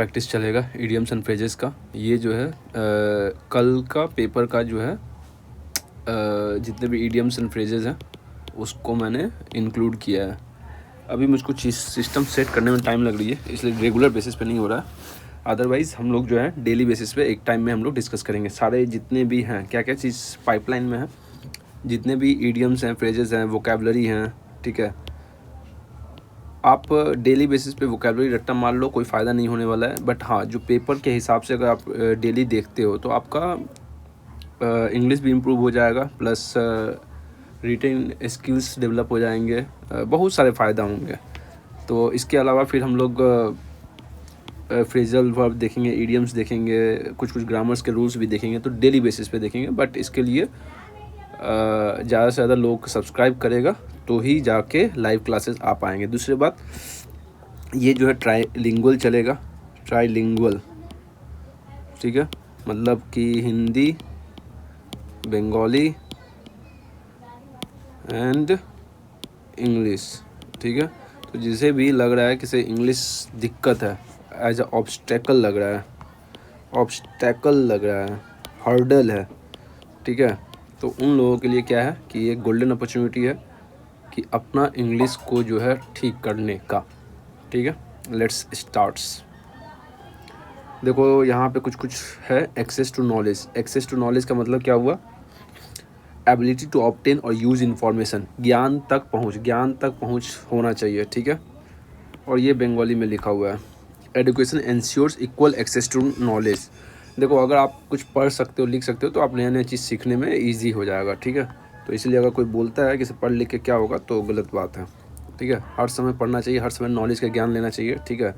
Practice चलेगा idioms and phrases का। ये जो है कल का पेपर का जो है जितने भी इडियम्स एंड फ्रेजेस हैं उसको मैंने इंक्लूड किया है। अभी मुझको चीज़ सिस्टम सेट करने में टाइम लग रही है, इसलिए रेगुलर बेसिस पे नहीं हो रहा है। अदरवाइज़ हम लोग जो है डेली बेसिस पे एक टाइम में हम लोग डिस्कस करेंगे सारे जितने भी हैं, क्या क्या चीज़ पाइपलाइन में है, जितने भी इडियम्स हैं, फ्रेजेस हैं, वोकेबलरी हैं, ठीक है। आप डेली बेसिस पे वोकेबलरी रट्टा मार लो, कोई फ़ायदा नहीं होने वाला है। बट हाँ, जो पेपर के हिसाब से अगर आप डेली देखते हो तो आपका इंग्लिश भी इम्प्रूव हो जाएगा, प्लस रिटेन स्किल्स डेवलप हो जाएंगे, बहुत सारे फ़ायदा होंगे। तो इसके अलावा फिर हम लोग फ्रेजल वर्ब देखेंगे, इडियम्स देखेंगे, कुछ कुछ ग्रामर्स के रूल्स भी देखेंगे, तो डेली बेसिस पे देखेंगे। बट इसके लिए ज़्यादा से ज़्यादा लोग सब्सक्राइब करेगा तो ही जाके लाइव क्लासेस आ पाएंगे। दूसरी बात, ये जो है ट्राईलिंगुअल चलेगा, ट्राईलिंगुअल, ठीक है, मतलब कि हिंदी, बंगाली एंड इंग्लिश, ठीक है। तो जिसे भी लग रहा है कि से इंग्लिश दिक्कत है, एज अ ऑब्स्टेकल लग रहा है, ऑब्स्टेकल लग रहा है, हर्डल है, ठीक है, तो उन लोगों के लिए क्या है कि ये गोल्डन अपॉर्चुनिटी है कि अपना इंग्लिश को जो है ठीक करने का, ठीक है। Let's starts. देखो यहाँ पे कुछ कुछ है। Access to knowledge, access to knowledge का मतलब क्या हुआ? एबिलिटी टू ऑब्टेन और यूज़ इन्फॉर्मेशन, ज्ञान तक पहुँच, ज्ञान तक पहुँच होना चाहिए, ठीक है। और ये बंगाली में लिखा हुआ है। Education ensures equal access to knowledge. देखो अगर आप कुछ पढ़ सकते हो, लिख सकते हो, तो आप नया नया चीज़ सीखने में ईजी हो जाएगा, ठीक है। तो इसलिए अगर कोई बोलता है कि इसे पढ़ लिख के क्या होगा, तो गलत बात है, ठीक है। हर समय पढ़ना चाहिए, हर समय नॉलेज का ज्ञान लेना चाहिए, ठीक है।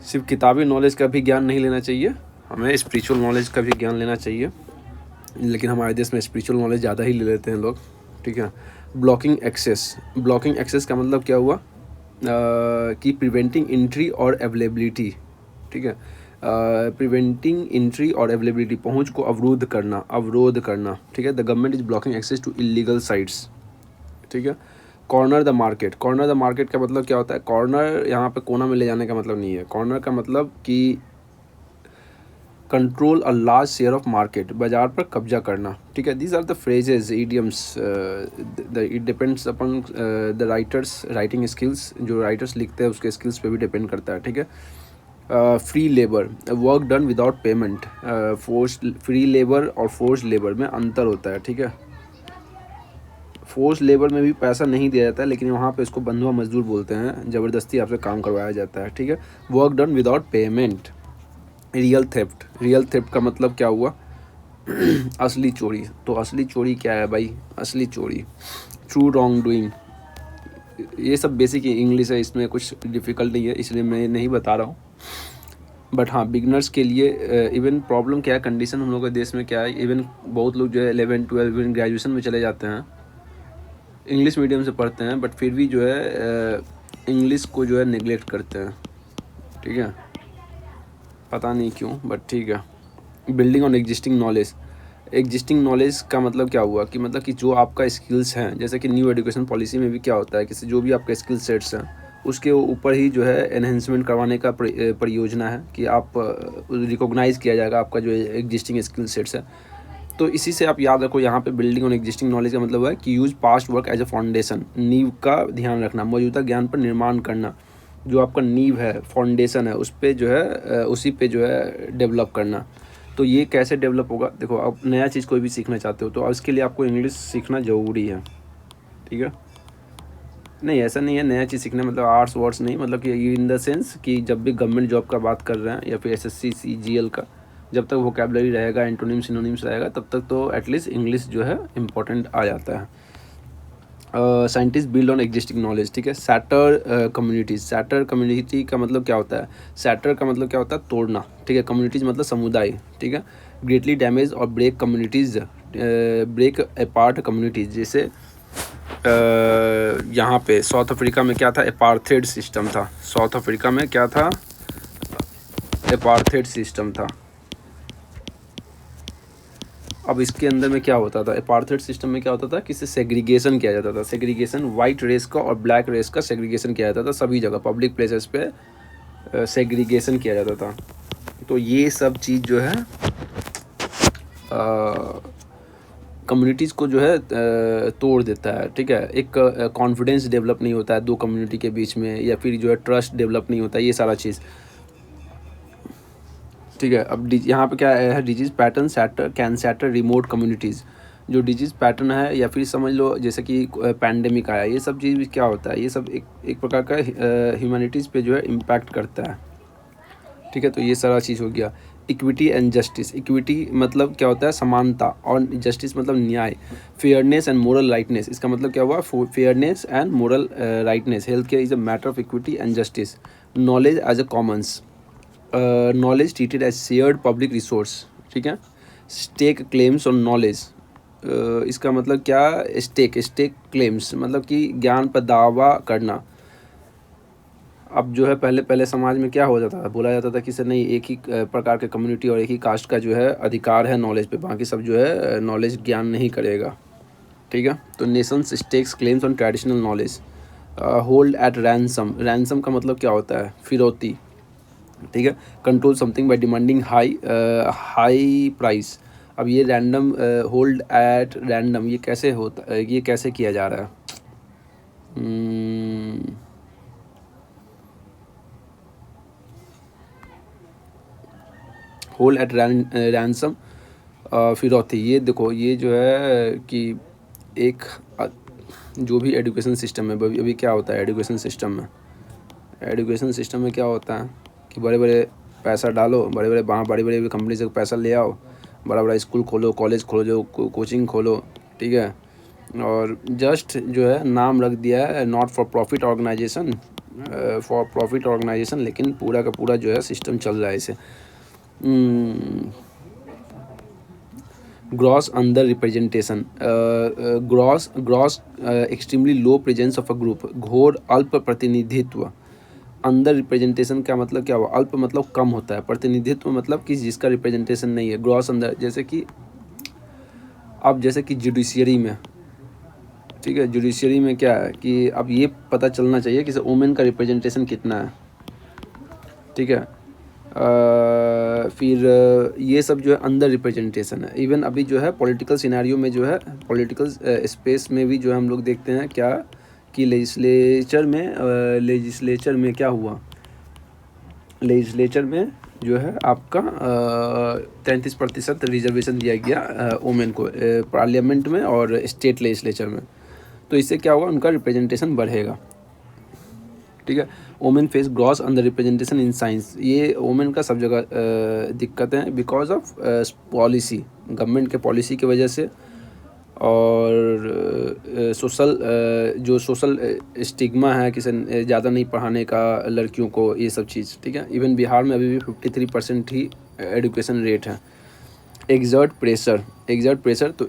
सिर्फ किताबी नॉलेज का भी ज्ञान नहीं लेना चाहिए, हमें स्पिरिचुअल नॉलेज का भी ज्ञान लेना चाहिए। लेकिन हमारे देश में स्पिरिचुअल नॉलेज ज़्यादा ही ले लेते हैं लोग, ठीक है। ब्लॉकिंग एक्सेस, ब्लॉकिंग एक्सेस का मतलब क्या हुआ कि प्रिवेंटिंग एंट्री और अवेलेबिलिटी, ठीक है। प्रिवेंटिंग एंट्री और अवेलेबिलिटी, पहुंच को अवरोध करना, अवरोध करना, ठीक है। The government is blocking access to illegal sites, ठीक है। Corner the market, corner the market का मतलब क्या होता है? कॉर्नर यहाँ पे कोना में ले जाने का मतलब नहीं है। कॉर्नर का मतलब कि control a large share of market, बाजार पर कब्जा करना, ठीक है। These are the phrases, idioms, it depends upon the writers writing skills, जो राइटर्स लिखते हैं उसके स्किल्स पे भी डिपेंड करता है, ठीक है। Free labour, work done without payment, force, free labour और फोर्स लेबर में अंतर होता है, ठीक है। फोर्स लेबर में भी पैसा नहीं दिया जाता है, लेकिन वहाँ पे इसको बंधुआ मजदूर बोलते हैं, ज़बरदस्ती आपसे काम करवाया जाता है, ठीक है। Work done without payment. Real theft, real theft का मतलब क्या हुआ? असली चोरी। तो असली चोरी क्या है भाई? असली चोरी, ट्रू रॉन्ग डूइंग, ये सब बेसिक इंग्लिश है, इसमें कुछ डिफ़िकल्ट नहीं है, इसलिए मैं नहीं बता रहा हूँ। बट हाँ, बिगनर्स के लिए इवन प्रॉब्लम क्या है, कंडीशन हम लोग के देश में क्या है, इवन बहुत लोग जो है 11, 12, इवन ग्रेजुएशन में चले जाते हैं, इंग्लिश मीडियम से पढ़ते हैं, बट फिर भी जो है इंग्लिश को जो है निगलेक्ट करते हैं, ठीक है, पता नहीं क्यों, बट ठीक है। Building on existing knowledge, existing knowledge का मतलब क्या हुआ कि मतलब कि जो आपका स्किल्स हैं, जैसे कि न्यू एजुकेशन पॉलिसी में भी क्या होता है कि जो भी आपका स्किल सेट्स हैं उसके ऊपर ही जो है एनहेंसमेंट करवाने का परियोजना है कि आप रिकॉग्नाइज़ किया जाएगा आपका जो एग्जिस्टिंग स्किल सेट्स है। तो इसी से आप याद रखो, यहाँ पे बिल्डिंग ऑन एग्जिस्टिंग नॉलेज का मतलब है कि use past work as a foundation, नींव का ध्यान रखना, मौजूदा ज्ञान पर निर्माण करना, जो आपका नींव है, फाउंडेशन है, उस पर जो है उसी पे जो है डेवलप करना। तो ये कैसे डेवलप होगा? देखो, आप नया चीज़ कोई भी सीखना चाहते हो तो इसके लिए आपको इंग्लिश सीखना ज़रूरी है, ठीक है। नहीं, ऐसा नहीं है नया चीज़ सीखना मतलब आर्ट्स वर्ड्स नहीं, मतलब कि इन द सेंस कि जब भी गवर्नमेंट जॉब का बात कर रहे हैं या फिर एसएससी सीजीएल का, जब तक वोकैबुलरी रहेगा, एंटोनिम सिनोनिम्स रहेगा, तब तक तो एटलीस्ट इंग्लिश जो है इम्पोर्टेंट आ जाता है। Scientist build on existing knowledge, ठीक है। सैटर कम्युनिटीज़, सैटर कम्युनिटी का मतलब क्या होता है? सैटर का मतलब क्या होता है? तोड़ना, ठीक है। कम्युनिटीज़ मतलब समुदाय, ठीक है। ग्रेटली डैमेज और break communities, break apart communities, जैसे यहाँ पे साउथ अफ्रीका में क्या था? अपार्थेड सिस्टम था। साउथ अफ्रीका में क्या था? अपार्थेड सिस्टम था। अब इसके अंदर में क्या होता था? अपार्थेड सिस्टम में क्या होता था कि इससे सेग्रीगेशन किया जाता था। सेग्रीगेशन, वाइट रेस का और ब्लैक रेस का सेग्रीगेशन किया जाता था सभी जगह, पब्लिक प्लेसेस पे सेग्रीगेशन किया जाता था। तो ये सब चीज़ जो है कम्युनिटीज़ को जो है तोड़ देता है, ठीक है। एक कॉन्फिडेंस डेवलप नहीं होता है दो कम्युनिटी के बीच में, या फिर जो है ट्रस्ट डेवलप नहीं होता है, ये सारा चीज़, ठीक है। अब यहाँ पे क्या है, disease pattern scatter can scatter remote communities. जो डिजीज़ पैटर्न है, या फिर समझ लो जैसे कि पैंडेमिक आया, ये सब चीज़ क्या होता है, ये सब एक प्रकार का ह्यूमैनिटीज़ पे जो है इम्पैक्ट करता है, ठीक है। तो ये सारा चीज़ हो गया। Equity and justice. इक्विटी मतलब क्या होता है, समानता, और जस्टिस मतलब न्याय। फेयरनेस एंड मोरल राइटनेस, इसका मतलब क्या हुआ, fairness and moral rightness. Health care is a matter of equity and justice. Knowledge as a commons, knowledge treated as shared public resource, ठीक है। स्टेक क्लेम्स ऑन नॉलेज, इसका मतलब क्या, stake claims मतलब कि ज्ञान पर दावा करना। अब जो है पहले समाज में क्या हो जाता था, बोला जाता था कि सर नहीं, एक ही प्रकार के कम्युनिटी और एक ही कास्ट का जो है अधिकार है नॉलेज पे, बाकी सब जो है नॉलेज ज्ञान नहीं करेगा, ठीक है। तो nations stakes claims on traditional knowledge. Hold at ransom, ransom का मतलब क्या होता है, फिरौती, ठीक है। Control something by demanding high price. अब ये रैंडम, होल्ड एट रैंडम, ये कैसे होता है, ये कैसे किया जा रहा है, होल्ड एट रैंसम, फिरौती। ये देखो, ये जो है कि एक जो भी एजुकेशन सिस्टम है, अभी क्या होता है एजुकेशन सिस्टम में क्या होता है कि बड़े बड़े पैसा डालो, बड़े बड़े कंपनी से पैसा ले आओ, बड़ा बड़ा स्कूल खोलो, कॉलेज खोलो, जो कोचिंग खोलो, ठीक है। और जस्ट जो है नाम रख दिया है not for profit organization, for profit organization, लेकिन पूरा का पूरा जो है सिस्टम चल रहा है इसे। Gross under representation, gross extremely low presence of a group, घोर अल्प प्रतिनिधित्व। अंडर रिप्रेजेंटेशन का मतलब क्या हुआ, अल्प मतलब कम होता है, प्रतिनिधित्व मतलब कि जिसका रिप्रेजेंटेशन नहीं है। ग्रॉस अंडर, जैसे कि अब जैसे कि जुडिशियरी में, ठीक है, जुडिशियरी में क्या है कि अब ये पता चलना चाहिए कि वुमेन का रिप्रेजेंटेशन कितना है, ठीक है। फिर ये सब जो है अंडर रिप्रेजेंटेशन है। इवन अभी जो है पॉलिटिकल सिनेरियो में जो है, पॉलिटिकल स्पेस में भी जो है हम लोग देखते हैं क्या कि लेजिस्लेचर में क्या हुआ, लेजिस्लेचर में जो है आपका 33% रिजर्वेशन दिया गया वुमेन को पार्लियामेंट में और स्टेट लेजिस्लेचर में। तो इससे क्या होगा, उनका रिप्रेजेंटेशन बढ़ेगा, ठीक है। Women face gross under representation in science, ये वुमेन का सब जगह दिक्कत है बिकॉज ऑफ पॉलिसी, गवर्नमेंट के पॉलिसी की वजह से, और जो सोशल स्टिग्मा है कि ज़्यादा नहीं पढ़ाने का लड़कियों को, ये सब चीज़, ठीक है। इवन बिहार में अभी भी 53% ही एजुकेशन रेट है। एग्जर्ट प्रेशर, तो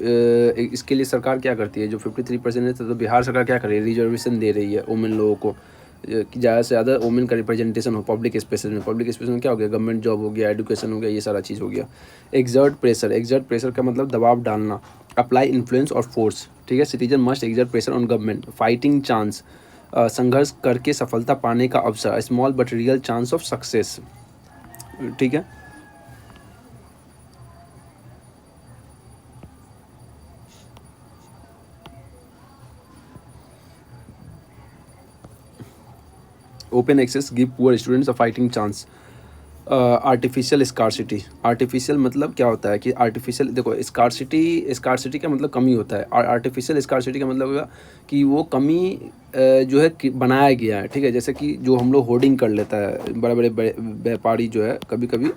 इसके लिए सरकार क्या करती है, जो 53% है, तो बिहार सरकार क्या कर रही है, रिजर्वेशन दे रही है वुमेन लोगों को कि ज़्यादा से ज़्यादा वुमेन का रिप्रेजेंटेशन हो पब्लिक स्पेसेस में क्या हो गया, गवर्नमेंट जॉब हो गया, एजुकेशन हो गया, ये सारा चीज़ हो गया। एग्जर्ट प्रेशर का मतलब दबाव डालना। अप्लाई इन्फ्लुएंस और फोर्स, ठीक है। Citizen must exert pressure on government. Fighting chance, संघर्ष करके सफलता पाने का अवसर, small but real chance of success, ठीक है। Open access give poor students a fighting chance. Artificial artificial मतलब क्या होता है कि आर्टिफिशियल, देखो स्कार्सिटी का मतलब कमी होता है, और आर्टिफिशियल स्कार्सिटी का मतलब होगा कि वो कमी जो है बनाया गया है, ठीक है। जैसे कि जो हम लोग होर्डिंग कर लेता है, बड़े बड़े व्यापारी जो है कभी कभी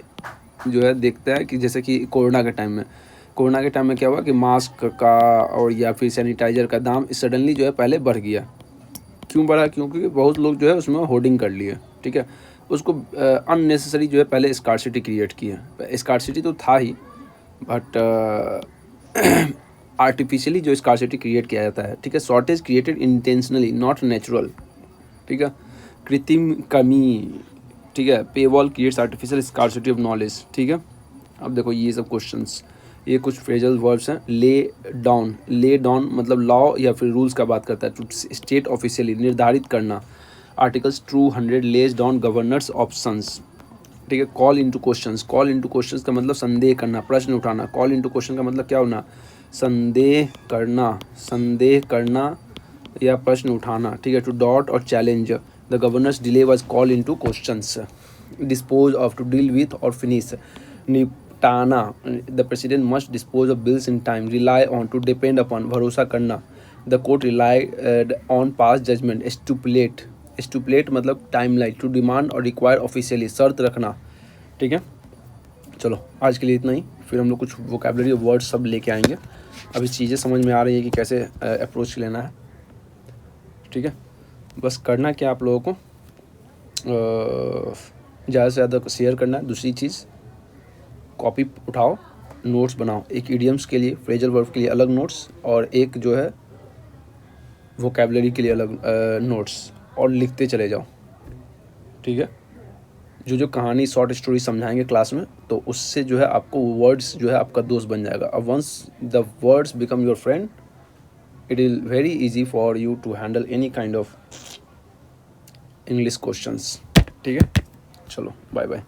जो है देखता है कि जैसे कि कोरोना के टाइम में क्या हुआ कि मास्क का और या फिर सैनिटाइज़र का दाम सडनली जो है पहले बढ़ गया। क्यों बढ़ा, क्योंकि बहुत लोग जो है उसमें होर्डिंग कर लिए, ठीक है। उसको अननेसेसरी जो है पहले स्कार्सिटी क्रिएट की है, स्कार्सिटी तो था ही, बट आर्टिफिशियली जो स्कार्सिटी क्रिएट किया जाता है, ठीक है। Shortage created intentionally not natural, ठीक है। कृत्रिम कमी, ठीक है। पे wall creates artificial scarcity of knowledge, ठीक है। अब देखो ये सब क्वेश्चंस, ये कुछ फ्रेजल वर्ब्स हैं। ले डाउन मतलब लॉ या फिर रूल्स का बात करता है। टू स्टेट ऑफिशियली निर्धारित करना। Articles 200 lays down governors options, ठीक है। Call into questions, call into questions का मतलब संदेह करना, प्रश्न उठाना। कॉल इनटू क्वेश्चन का मतलब क्या होना, संदेह करना या प्रश्न उठाना, ठीक है। टू डॉट और challenge, the governor's delay was called into questions. Dispose of, to deal with और फिनिश, निपटाना, the president must dispose of bills in time. Rely on, to depend upon, भरोसा करना, the court relied on past judgment. Stipulate, stipulate मतलब timeline, to demand और require officially, शर्त रखना, ठीक है। चलो आज के लिए इतना ही, फिर हम लोग कुछ वोकेबलरी वर्ड सब लेके आएंगे। अभी चीज़ें समझ में आ रही है कि कैसे अप्रोच लेना है, ठीक है। बस करना क्या आप लोगों को, ज़्यादा से ज़्यादा शेयर करना है। दूसरी चीज़, कॉपी उठाओ, नोट्स बनाओ, एक इडियम्स के लिए, फ्रेजल वर्ब के लिए अलग नोट्स, और एक जो है वोकेबलरी के लिए अलग नोट्स, और लिखते चले जाओ, ठीक है। जो कहानी शॉर्ट स्टोरी समझाएंगे क्लास में, तो उससे जो है आपको वर्ड्स जो है आपका दोस्त बन जाएगा। अब once the words become your friend, it is very easy for you to handle any kind of English questions, ठीक है। चलो बाय बाय।